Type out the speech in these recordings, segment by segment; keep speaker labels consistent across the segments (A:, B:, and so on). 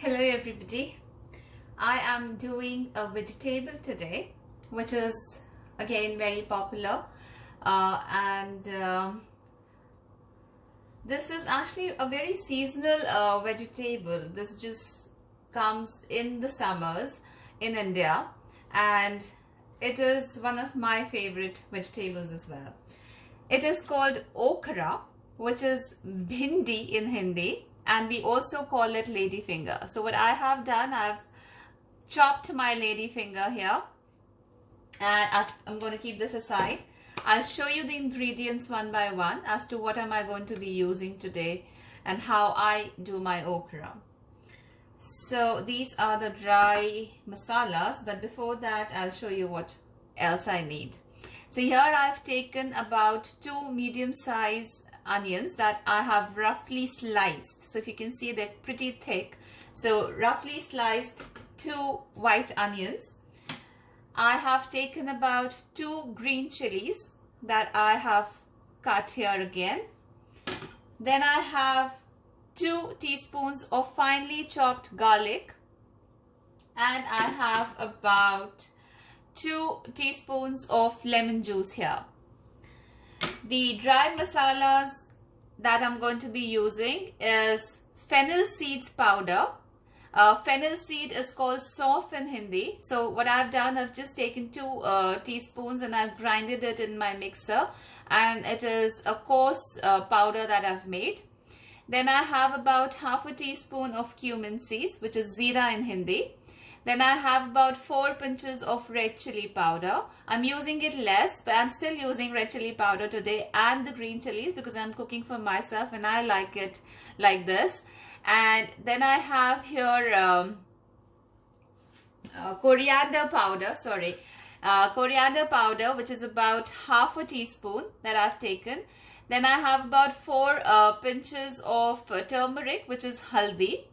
A: Hello everybody. I am doing a vegetable today, which is again very popular, and this is actually a very seasonal vegetable. This just comes in the summers in India, and it is one of my favorite vegetables as well. It is called okra, which is bhindi in Hindi, and we also call it ladyfinger. So what I have done, I've chopped my ladyfinger here, and I'm going to keep this aside. I'll show you the ingredients one by one as to what am I going to be using today and how I do my okra. So these are the dry masalas, but before that I'll show you what else I need. So here I've taken about 2 medium-sized onions that I have roughly sliced. So if you can see, they're pretty thick. So roughly sliced 2 white onions. I have taken about 2 green chilies that I have cut here again. Then I have 2 teaspoons of finely chopped garlic, and I have about 2 teaspoons of lemon juice here. The dry masalas that I'm going to be using is fennel seeds powder. Fennel seed is called sauf in Hindi. So what I've done, I've just taken 2 teaspoons and I've grinded it in my mixer, and it is a coarse powder that I've made. Then I have about half a teaspoon of cumin seeds, which is zira in Hindi. Then I have about 4 pinches of red chili powder. I'm using it less, but I'm still using red chili powder today and the green chilies because I'm cooking for myself and I like it like this. And then I have here coriander powder, coriander powder, which is about half a teaspoon that I've taken. Then I have about 4 pinches of turmeric, which is haldi.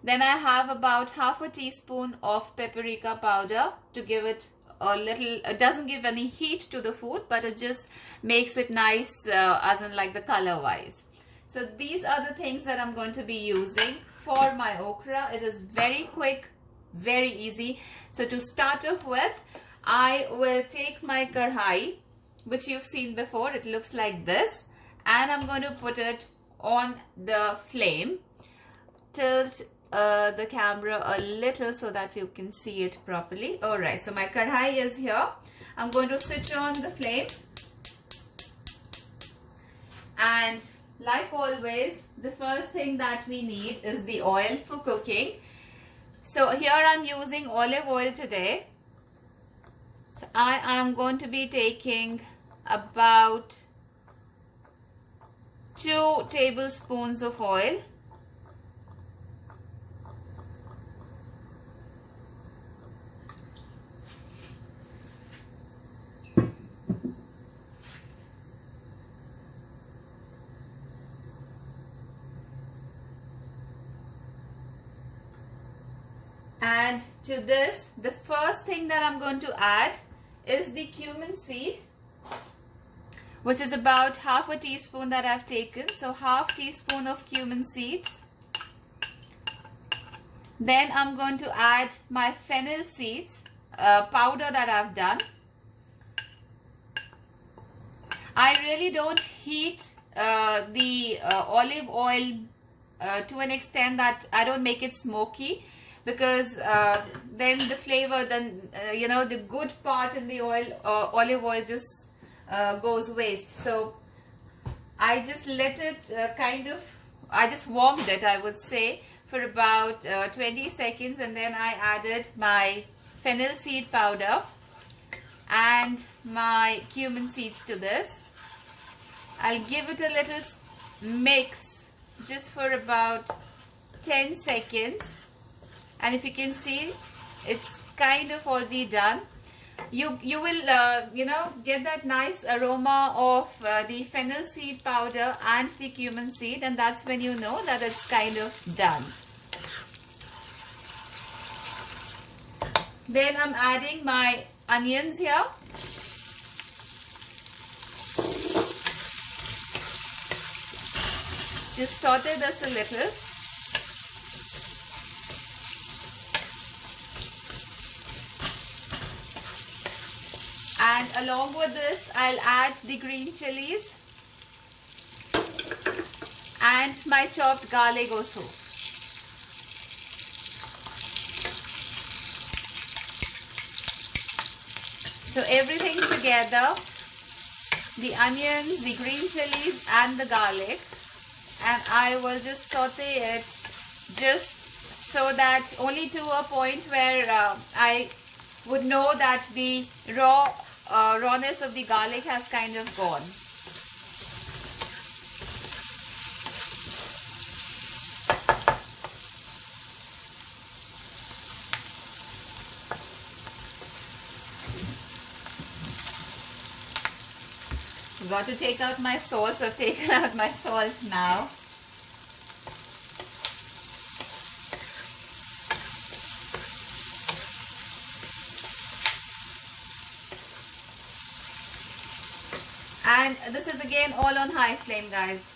A: Then I have about half a teaspoon of paprika powder to give it a little, it doesn't give any heat to the food, but it just makes it nice as in like the color wise. So these are the things that I'm going to be using for my okra. It is very quick, very easy. So to start off with, I will take my karhai, which you've seen before. It looks like this, and I'm going to put it on the flame. Tilt the camera a little so that you can see it properly. Alright, so my kadhai is here. I'm going to switch on the flame, and like always, the first thing that we need is the oil for cooking. So here I'm using olive oil today. So I am going to be taking about 2 tablespoons of oil. And to this, the first thing that I'm going to add is the cumin seed, which is about half a teaspoon that I've taken. So half teaspoon of cumin seeds. Then I'm going to add my fennel seeds powder that I've done. I really don't heat the olive oil to an extent that I don't make it smoky, because then the flavor, you know, the good part in the oil, olive oil just goes waste. So I just let it I just warmed it, I would say, for about 20 seconds, and then I added my fennel seed powder and my cumin seeds to this. I'll give it a little mix just for about 10 seconds. And if you can see, it's kind of already done. You will you know, get that nice aroma of the fennel seed powder and the cumin seed, and that's when you know that it's kind of done. Then I'm adding my onions here. Just saute this a little. And along with this, I'll add the green chilies and my chopped garlic also. So everything together, the onions, the green chilies and the garlic, and I will just saute it just so that only to a point where I would know that the rawness of the garlic has kind of gone. I've got to take out my salt, so I've taken out my salt now. And this is again all on high flame, guys.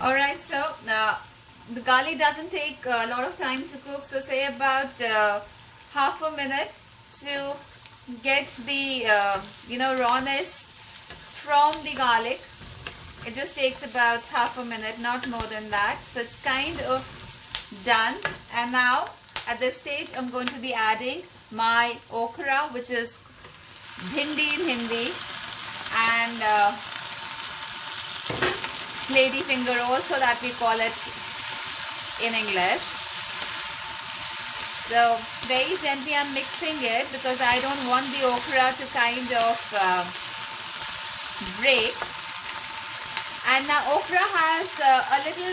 A: Alright, so the garlic doesn't take a lot of time to cook, so say about half a minute to get the rawness from the garlic. It just takes about half a minute, not more than that. So it's kind of done. And now at this stage I'm going to be adding my okra, which is bhindi in Hindi, and lady finger also, that we call it in English. So very gently I'm mixing it because I don't want the okra to kind of break. And now okra has a little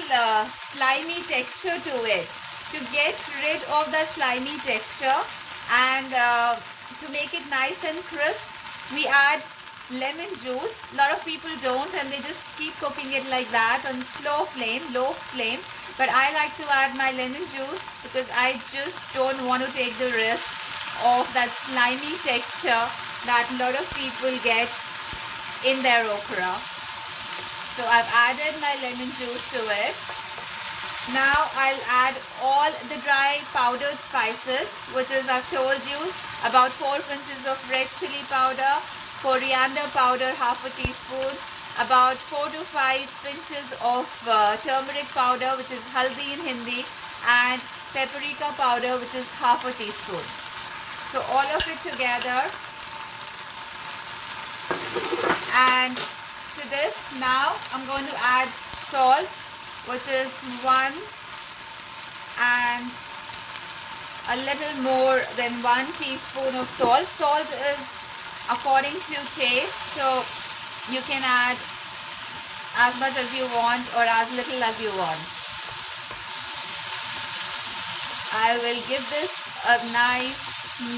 A: slimy texture to it. To get rid of the slimy texture and to make it nice and crisp, we add lemon juice. A lot of people don't, and they just keep cooking it like that on low flame. But I like to add my lemon juice because I just don't want to take the risk of that slimy texture that a lot of people get in their okra. So I've added my lemon juice to it. Now I'll add all the dry powdered spices, which is, I've told you, about 4 pinches of red chili powder, coriander powder half a teaspoon, about 4 to 5 pinches of turmeric powder, which is haldi in Hindi, and paprika powder, which is half a teaspoon. So all of it together. And to this now I'm going to add salt, which is 1 and a little more than 1 teaspoon of salt. Salt is according to taste, so you can add as much as you want or as little as you want. I will give this a nice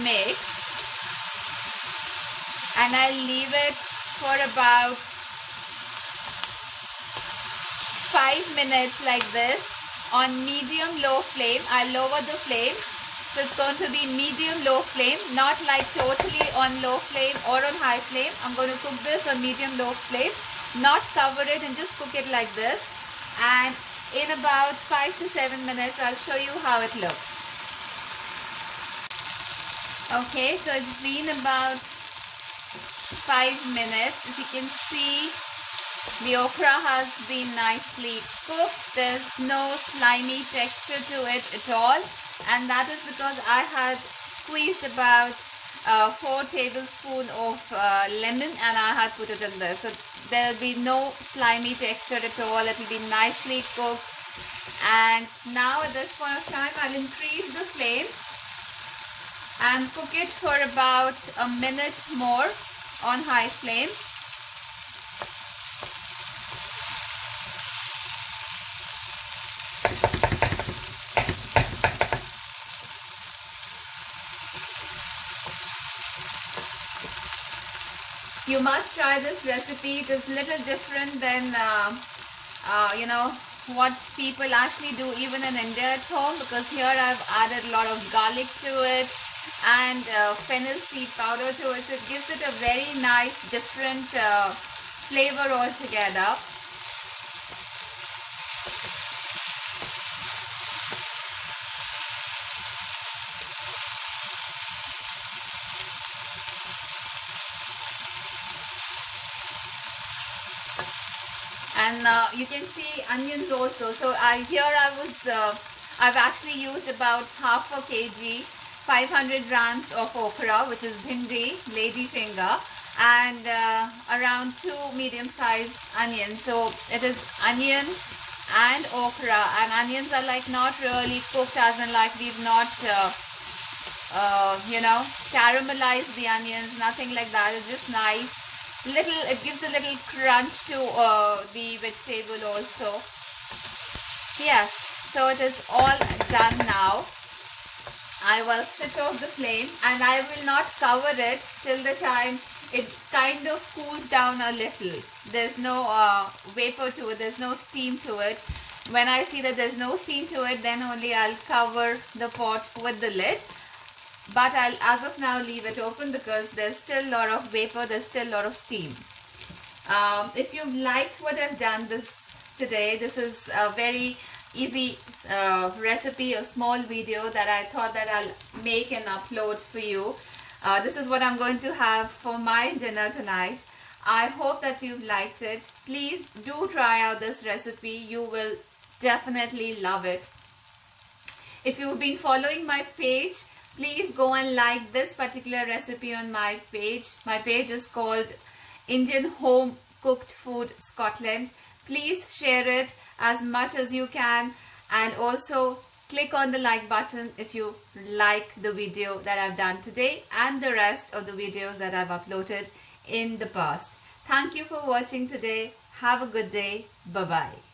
A: mix and I'll leave it for about 5 minutes like this on medium-low flame. I'll lower the flame. So it's going to be medium-low flame, not like totally on low flame or on high flame. I'm going to cook this on medium-low flame, not cover it and just cook it like this. And in about 5 to 7 minutes, I'll show you how it looks. Okay, so it's been about 5 minutes. If you can see, the okra has been nicely cooked. There's no slimy texture to it at all. And that is because I had squeezed about 4 tablespoons of lemon and I had put it in there. So there will be no slimy texture at all. It will be nicely cooked. And now at this point of time, I'll increase the flame and cook it for about a minute more on high flame. You must try this recipe. It is a little different than what people actually do even in India at home, because here I've added a lot of garlic to it and fennel seed powder to it. So it gives it a very nice different flavor altogether. And you can see onions also. So I've actually used about half a kg, 500 grams of okra, which is bhindi, ladyfinger, and around 2 medium-sized onions. So it is onion and okra, and onions are like not really cooked, as in like we've not caramelized the onions, nothing like that. It's just nice. It gives a little crunch to the vegetable also. Yes, so it is all done now. I will switch off the flame and I will not cover it till the time it kind of cools down a little. There's no vapor to it, there's no steam to it. When I see that there's no steam to it, then only I'll cover the pot with the lid. But I'll as of now leave it open because there's still a lot of vapor, there's still a lot of steam. If you've liked what I've done today, this is a very easy recipe, a small video that I thought that I'll make and upload for you. This is what I'm going to have for my dinner tonight. I hope that you've liked it. Please do try out this recipe. You will definitely love it. If you've been following my page, please go and like this particular recipe on my page. My page is called Indian Home Cooked Food Scotland. Please share it as much as you can, and also click on the like button if you like the video that I've done today and the rest of the videos that I've uploaded in the past. Thank you for watching today. Have a good day. Bye-bye.